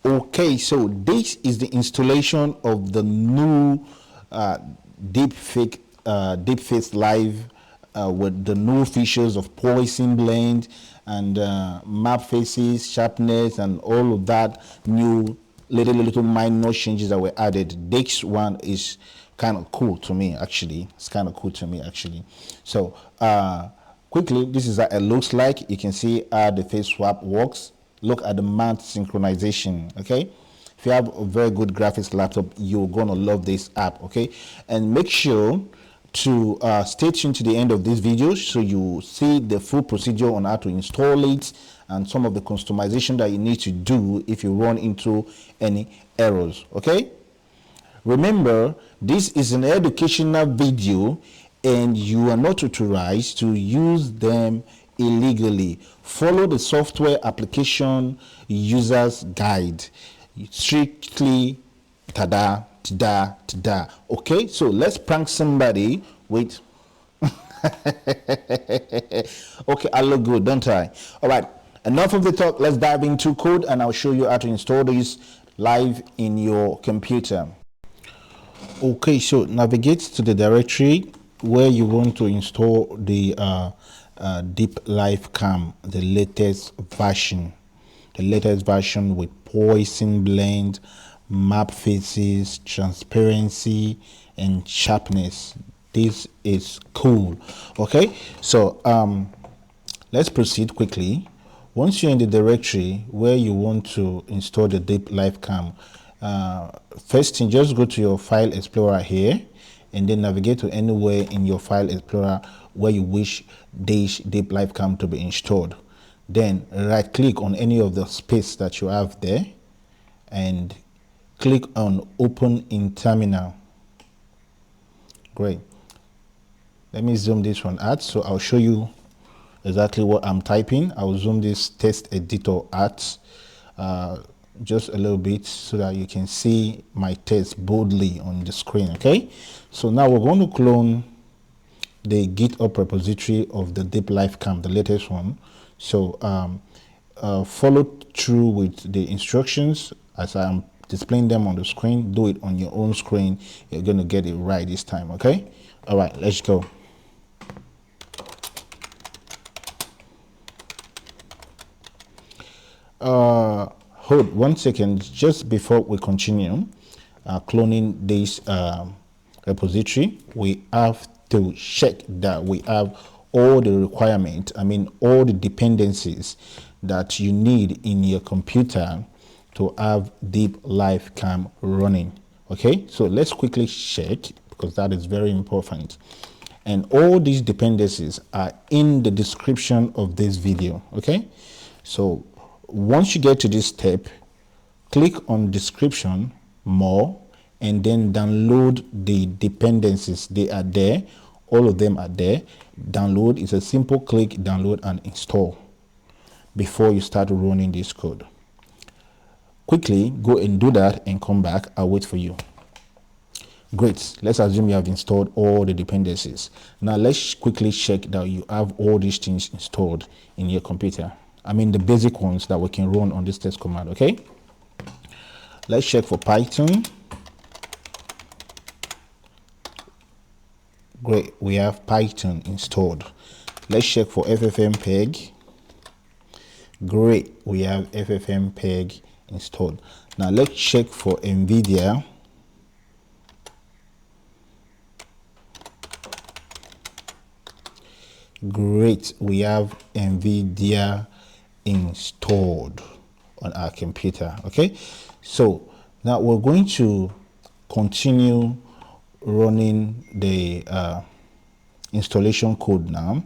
Okay, so this is the installation of the new deepfake deepfake live with the new features of poison blend and map faces, sharpness, and all of that new little minor changes that were added. This one is kind of cool to me actually. It's kind of cool to me actually. So quickly, this is how it looks like. You can see how the face swap works. Look at the mount synchronization. Okay, if you have a very good graphics laptop, you're gonna love this app. Okay, and make sure to stay tuned to the end of this video so you see the full procedure on how to install it and some of the customization that you need to do if you run into any errors. Okay, remember, this is an educational video and you are not authorized to use them illegally. Follow the software application user's guide. Strictly tada, tada, tada. Okay, so let's prank somebody with okay, I look good, don't I? All right, enough of the talk. Let's dive into code and I'll show you how to install this live in your computer. Okay, so navigate to the directory where you want to install the deepfake-webcam, the latest version with poison blend, map faces, transparency, and sharpness. This is cool. Okay, so let's proceed quickly. Once you're in the directory where you want to install the deepfake-webcam, first thing, just go to your file explorer here and then navigate to anywhere in your file explorer where you wish this deepfake-webcam to be installed. Then right click on any of the space that you have there and click on open in terminal. Great. Let me zoom this one out so I'll show you exactly what I'm typing. I'll zoom this text editor out just a little bit so that you can see my text boldly on the screen. Okay, so now we're going to clone the GitHub repository of the deepfake-webcam, the latest one. So follow through with the instructions as I'm displaying them on the screen. Do it on your own screen. You're going to get it right this time. Okay, all right, let's go. Hold 1 second just before we continue cloning this repository. We have to check that we have all the requirements, all the dependencies that you need in your computer to have deepfake-webcam running. Okay, so let's quickly check because that is very important. And all these dependencies are in the description of this video. Okay, so once you get to this step, click on description, more, and then download the dependencies. They are there. All of them are there. Download is a simple click, download and install before you start running this code. Quickly go and do that and come back. I'll wait for you. Great. Let's assume you have installed all the dependencies. Now let's quickly check that you have all these things installed in your computer. The basic ones that we can run on this test command. Okay, let's check for Python. Great, we have Python installed. Let's check for FFmpeg. Great, we have FFmpeg installed. Now let's check for NVIDIA. Great, we have NVIDIA installed on our computer. Okay, so now we're going to continue running the installation code now.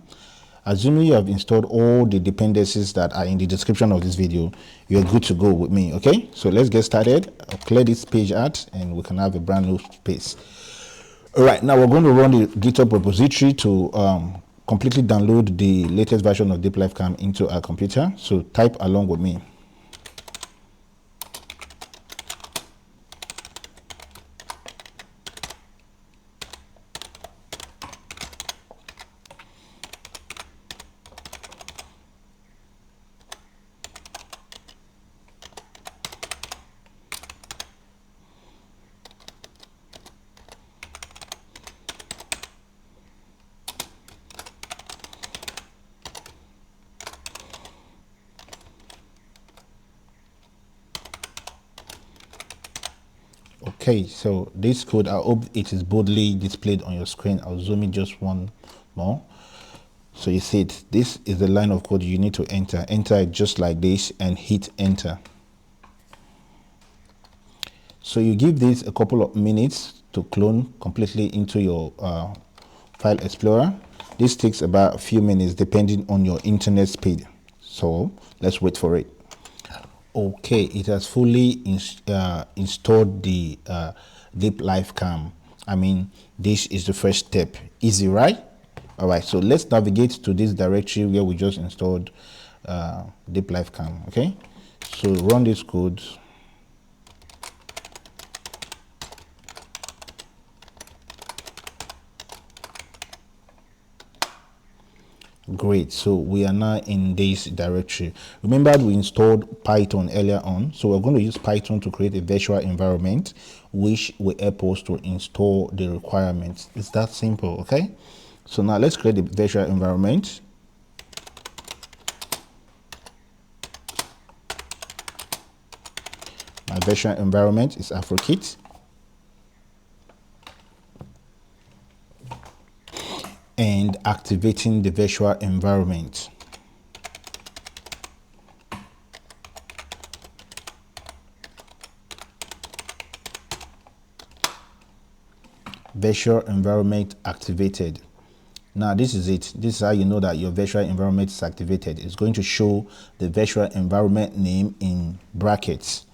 Assuming you have installed all the dependencies that are in the description of this video, you're good to go with me. Okay, so let's get started. I'll clear this page out and we can have a brand new space. All right, now we're going to run the GitHub repository to completely download the latest version of deepfake-webcam into our computer. So type along with me. Okay, so this code, I hope it is boldly displayed on your screen. I'll zoom in just one more. So you see it, this is the line of code you need to enter. Enter it just like this and hit enter. So you give this a couple of minutes to clone completely into your file explorer. This takes about a few minutes depending on your internet speed. So let's wait for it. Okay, it has fully installed the deepfake-webcam. I mean, this is the first step. Easy, right? All right, so let's navigate to this directory where we just installed deepfake-webcam. Okay, so run this code. Great, so we are now in this directory. Remember we installed Python earlier on, so we're going to use Python to create a virtual environment which will help us to install the requirements. It's that simple. Okay, so now let's create a virtual environment. My virtual environment is AfroKit. And activating the virtual environment. Virtual environment activated. Now this is it. This is how you know that your virtual environment is activated. It's going to show the virtual environment name in brackets.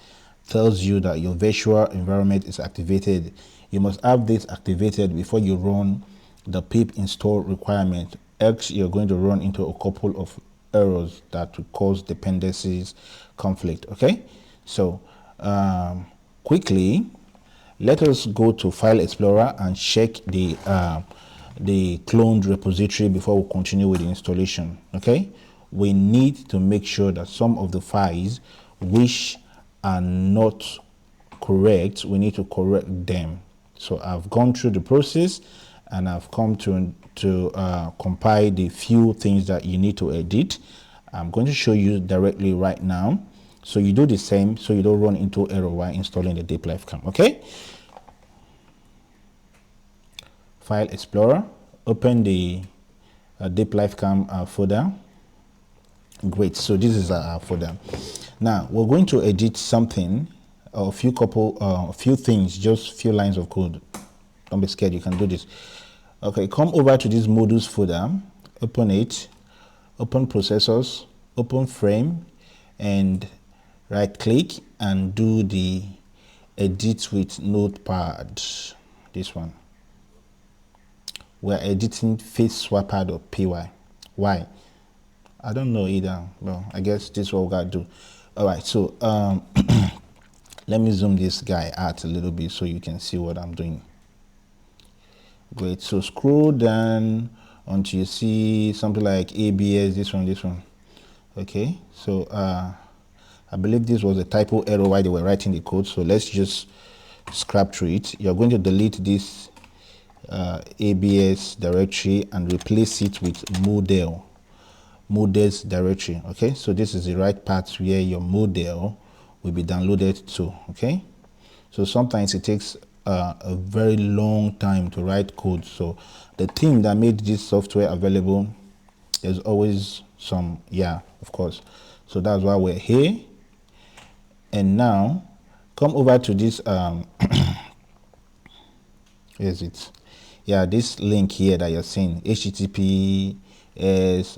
Tells you that your virtual environment is activated. You must have this activated before you run the pip install requirement, else you're going to run into a couple of errors that will cause dependencies conflict. Okay, so quickly let us go to File Explorer and check the cloned repository before we continue with the installation. Okay, we need to make sure that some of the files which are not correct, we need to correct them. So I've gone through the process and I've come to compile the few things that you need to edit. I'm going to show you directly right now. So you do the same so you don't run into error while installing the deepfake-webcam. Okay. File Explorer, open the deepfake-webcam folder. Great. So this is our folder. Now we're going to edit something, a few things, just few lines of code. Don't be scared, you can do this. Okay, come over to this modules folder, open it, open processors, open frame, and right click and do the edit with notepad. This one. We're editing face-swapper.py. Why? I don't know either. Well, I guess this is what we gotta do. All right, so let me zoom this guy out a little bit so you can see what I'm doing. Great, so scroll down until you see something like ABS, this one. Okay, so I believe this was a typo error while they were writing the code, so let's just scrap through it. You're going to delete this ABS directory and replace it with models directory. Okay, so this is the right path where your model will be downloaded to. Okay, so sometimes it takes a very long time to write code, so the team that made this software available, there's always some, yeah, of course. So that's why we're here. And now come over to this here's it, yeah, this link here that you're seeing, https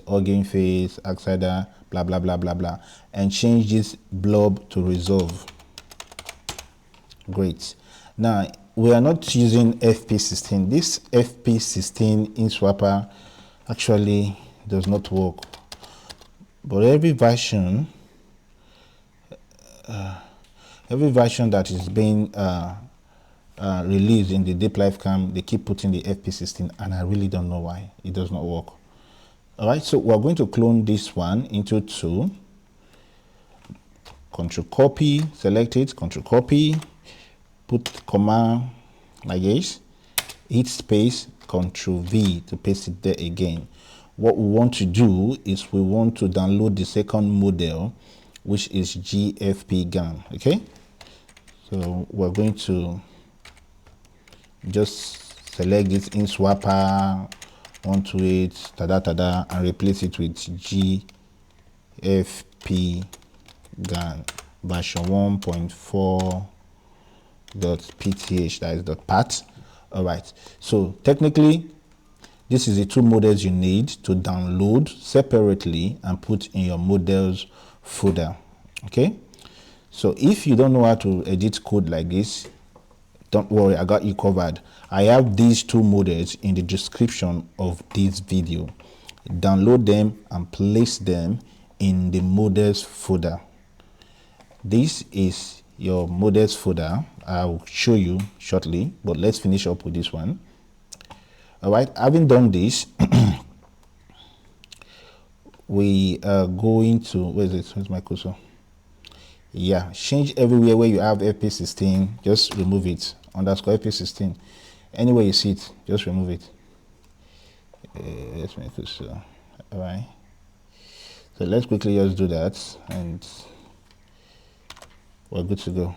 organ face acceder blah blah blah blah blah, and change this blob to resolve. Great. Now we are not using FP16. This FP16 in swapper actually does not work, but every version that is being released in the deepfake-webcam, they keep putting the FP16, and I really don't know why it does not work. All right, so we're going to clone this one into two. Control copy, select it, control copy, put comma like this, hit space, control V to paste it there again. What we want to do is we want to download the second model, which is GFP-GAN. Okay, so we're going to just select this in swapper 128 and replace it with GFP GAN version 1.4.pth, that is .pat. All right, so technically this is the two models you need to download separately and put in your models folder. Okay, so if you don't know how to edit code like this, don't worry, I got you covered. I have these two models in the description of this video. Download them and place them in the models folder. This is your models folder. I'll show you shortly, but let's finish up with this one. All right, having done this, we are going to, where is it? Where's my cursor? Yeah, change everywhere where you have FP16, just remove it. Underscore FP16. Anywhere you see it, just remove it. Let's make it so. All right. So let's quickly just do that, and we're good to go.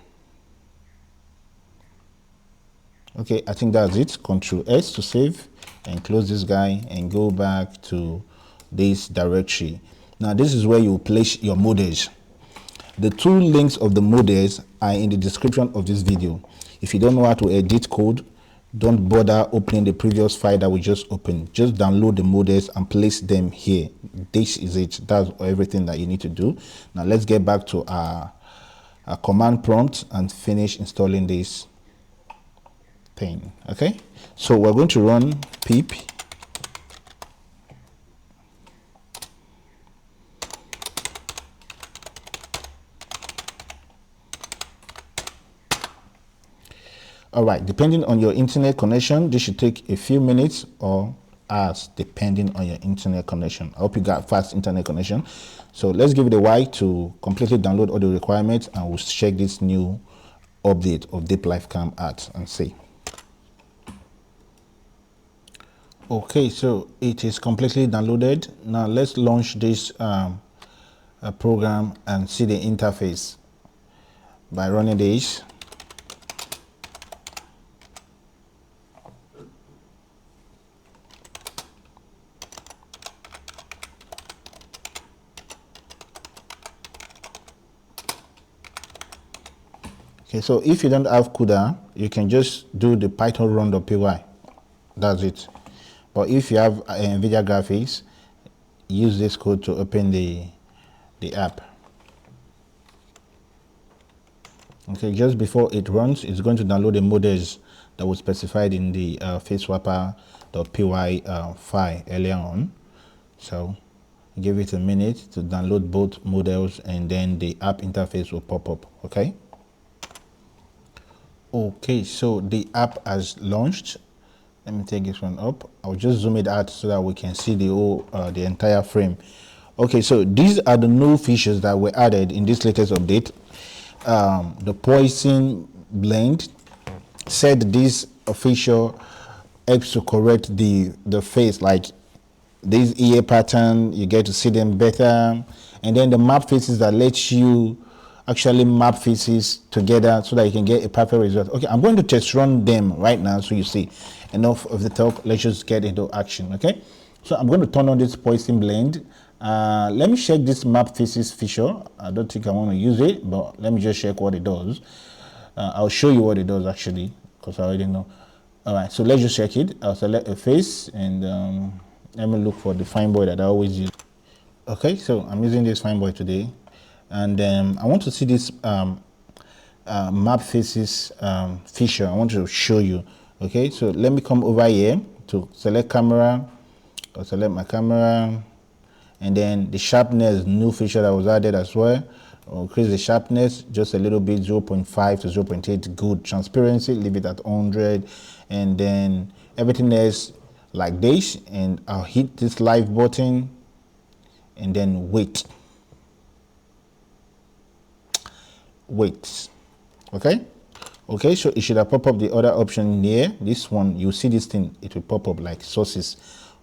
Okay, I think that's it. Control S to save and close this guy and go back to this directory. Now this is where you place your models. The two links of the models are in the description of this video. If you don't know how to edit code, don't bother opening the previous file that we just opened. Just download the models and place them here. This is it. That's everything that you need to do. Now let's get back to our command prompt and finish installing this thing. Okay, so we're going to run pip all right, depending on your internet connection, this should take a few minutes or hours depending on your internet connection. I hope you got fast internet connection. So let's give it a while to completely download all the requirements, and we'll check this new update of deepfake-webcam at and see. Okay, so it is completely downloaded. Now let's launch this program and see the interface by running this. Okay, so if you don't have CUDA, you can just do the Python run.py. That's it. But if you have NVIDIA graphics, use this code to open the app. Okay, just before it runs, it's going to download the models that was specified in the facewapper.py file earlier on. So give it a minute to download both models, and then the app interface will pop up. Okay. Okay, so the app has launched. Let me take this one up. I'll just zoom it out so that we can see the whole, the entire frame. Okay, so these are the new features that were added in this latest update. The poison blend said this feature helps to correct the face, like this ear pattern. You get to see them better, and then the map faces that let you actually map faces together so that you can get a perfect result. Okay, I'm going to test run them right now so you see. Enough of the talk, let's just get into action. Okay, so I'm going to turn on this poison blend. Let me check this map faces feature. I don't think I want to use it, but let me just check what it does. I'll show you what it does actually, because I already know. All right, so let's just check it. I'll select a face, and let me look for the fine boy that I always use. Okay, so I'm using this fine boy today, and I want to see this map faces feature. I want to show you. Okay, so let me come over here to select camera. I'll select my camera, and then the sharpness, new feature that was added as well. I'll increase the sharpness just a little bit, 0.5 to 0.8. Good transparency, leave it at 100, and then everything else like this. And I'll hit this live button, and then wait. Okay, so it should have popped up the other option here. This one, you see this thing, it will pop up like sources.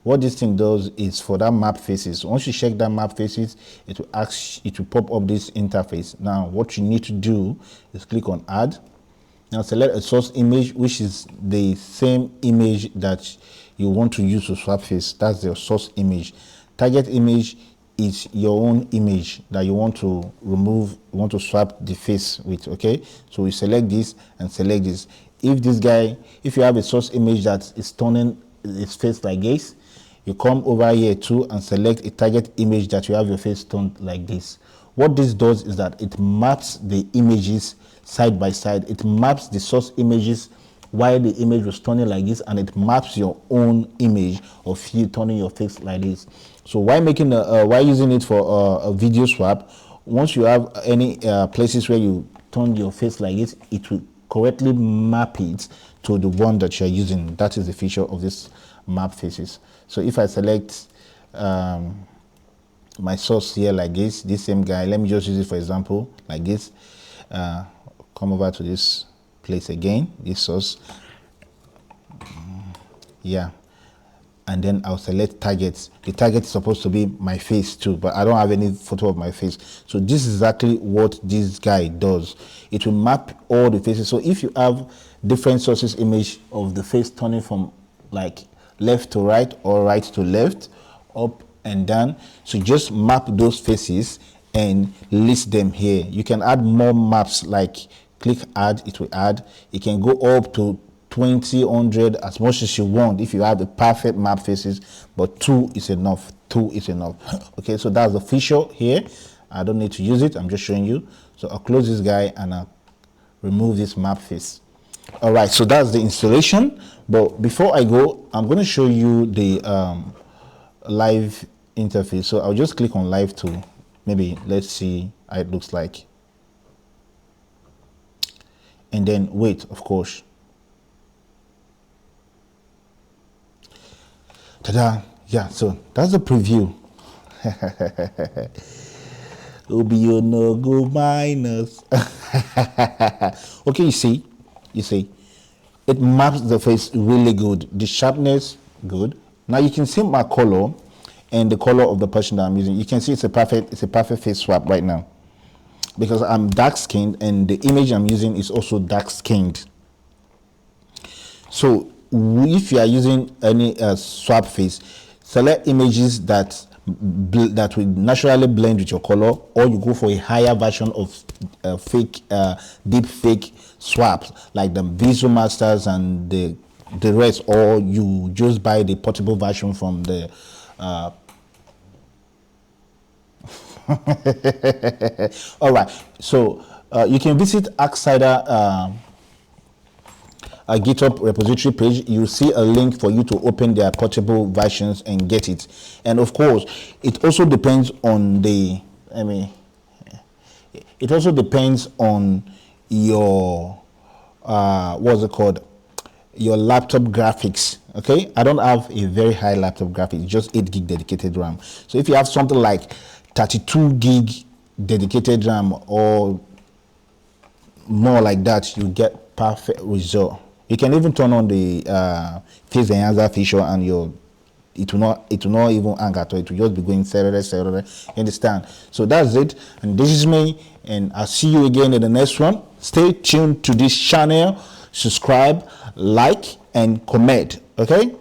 What this thing does is for that map faces. Once you check that map faces, it will pop up this interface. Now what you need to do is click on add, Now select a source image, which is the same image that you want to use to swap face. That's your source image. Target image is your own image that you want to remove, you want to swap the face with. Okay, so we select this and select this. If this guy, if you have a source image that is turning its face like this, you come over here too and select a target image that you have your face turned like this. What this does is that it maps the images side by side. It maps the source images while the image was turning like this, and it maps your own image of you turning your face like this. So while making while using it for a video swap, once you have any places where you turn your face like this, it will correctly map it to the one that you're using. That is the feature of this map faces. So if I select my source here like this same guy, let me just use it for example like this, come over to this place again, this source, yeah, and then I'll select targets. The target is supposed to be my face too, but I don't have any photo of my face. So this is exactly what this guy does. It will map all the faces. So if you have different sources image of the face turning from like left to right or right to left, up and down, so just map those faces and list them here. You can add more maps, like click add, it will add. You can go up to 20, 100, as much as you want if you have the perfect map faces, but 2 is enough. 2 is enough. Okay, so that's the feature here. I don't need to use it, I'm just showing you. So I'll close this guy and I'll remove this map face. All right, so that's the installation. But before I go, I'm going to show you the live interface. So I'll just click on live to maybe let's see how it looks like, and then wait, of course. Ta-da! Yeah, so that's the preview. Obio no go minus. Okay, you see, it maps the face really good. The sharpness good. Now you can see my color and the color of the person that I'm using. You can see it's a perfect face swap right now, because I'm dark skinned and the image I'm using is also dark skinned. So if you are using any swap face, select images that will naturally blend with your color, or you go for a higher version of fake deep fake swaps like the VisoMasters and the rest, or you just buy the portable version from the all right, so you can visit Arksider a GitHub repository page. You see a link for you to open their portable versions and get it. And of course, it also depends on the, it also depends on your, what's it called? Your laptop graphics. Okay, I don't have a very high laptop graphics, just 8 gig dedicated RAM. So if you have something like 32 gig dedicated RAM or more like that, you get perfect result. You can even turn on the face enhancer feature and it will not even hang at all. It will just be going server. You understand? So that's it, and this is me, and I'll see you again in the next one. Stay tuned to this channel, subscribe, like and comment. Okay.